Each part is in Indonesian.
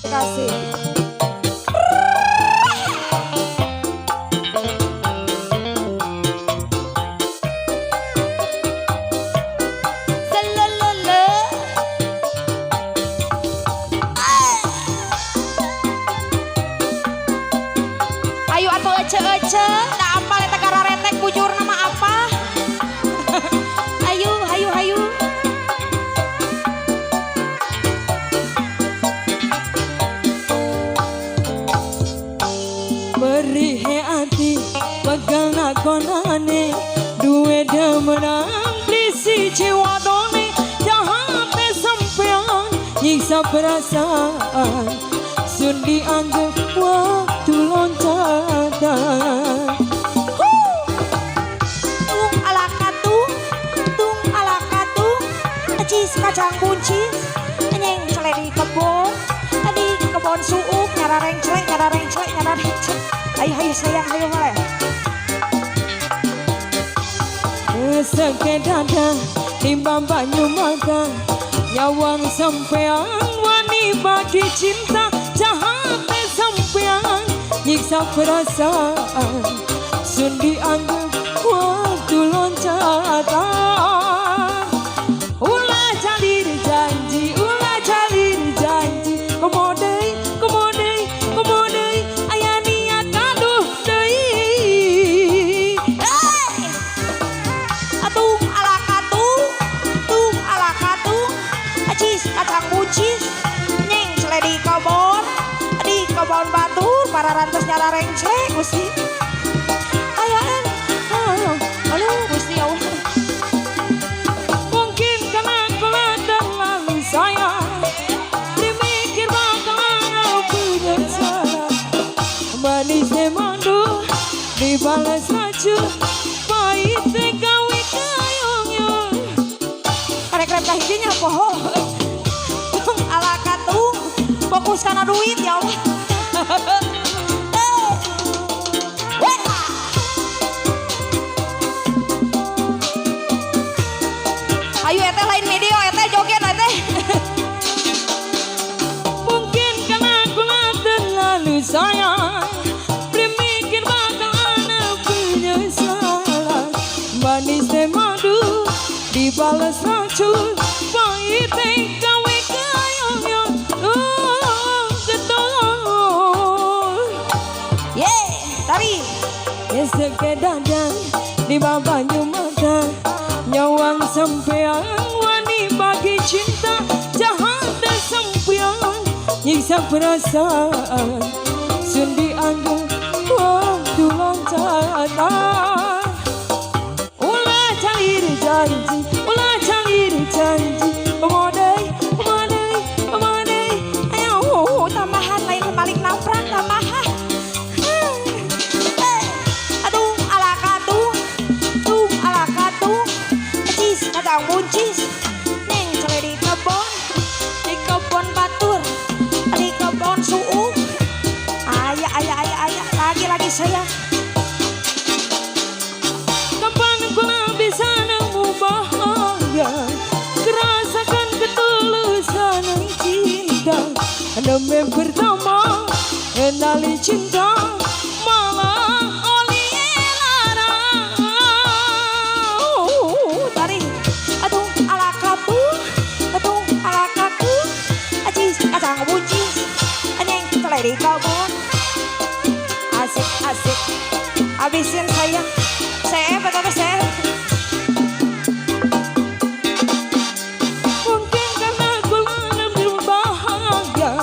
Kasih. Ayo atuh ece-ece, da apal eta gararetek bujur nama apa? Ayo, hayu, hayu. Beri hati pegang nakonane duwe demenang bisi jiwa done jahat sampean nyiksa perasaan sun dianggap waktu loncatan. Tung ala katung, acis kacang buncis, nyeng cele di kebon suuk, nyarareng celek. Ayo sayang, ayo mulai. Seke dada timbang banyu mata nyawang sampean wani bagi cinta jahat sampean nyiksa perasaan sun dianggap waktu loncatan. Ulah calir janji komodei aya niat kaduh deui. Tung ala katung, acis kacang buncis, nyeng cele di kebon batur, para rantes nyarareng celek gusti. Ayo, gusti Allah. Mungkin karena kelak dan lalu sayang dimikir bakal punya salah manis madu dibalas racun pahit gawe kayongnya. Karek kahijinya poho. Tung ala katung, fokus karena duit ya Allah. Ayo eteh lain video, eteh joget eteh. Mungkin karena kelak dan lalu sayang dimikir bakal anak punya salah manis madu dibalas racun pahit gawe kayongnya. Tari. Seke dada di banyu mata nyawang sampean wani bagi cinta jahat sampean nyiksa perasaan sun dianggap waktu loncatan. Ulah calir janji komodei Ayo, tambahan lain balik nafrak tambahan. Ala katung, acis kacang buncis, neng cele di kebon batur, di kebon suuk. Ayah, lagi sayang. kapan kula bisa nemu bahagia terasakan ketulusan cinta demi pertama kenali cinta malah oli lara. Tari, ala katung, acis kacang buncis, neng cele di kebon. Asik, habisin sayang. Saya. Mungkin karena kula lebih bahagia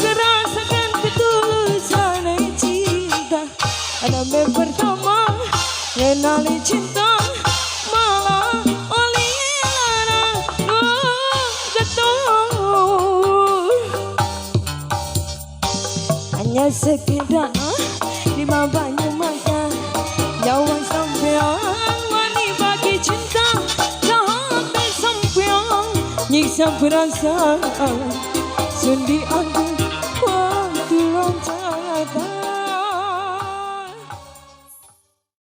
terasakan ketulusan cinta demi pertama kenali cinta malah oli lara. Getul hanya sekedar di banyu mata nyawang sampean wani bagi cinta jahat sampean nyiksa perasaan sun dianggap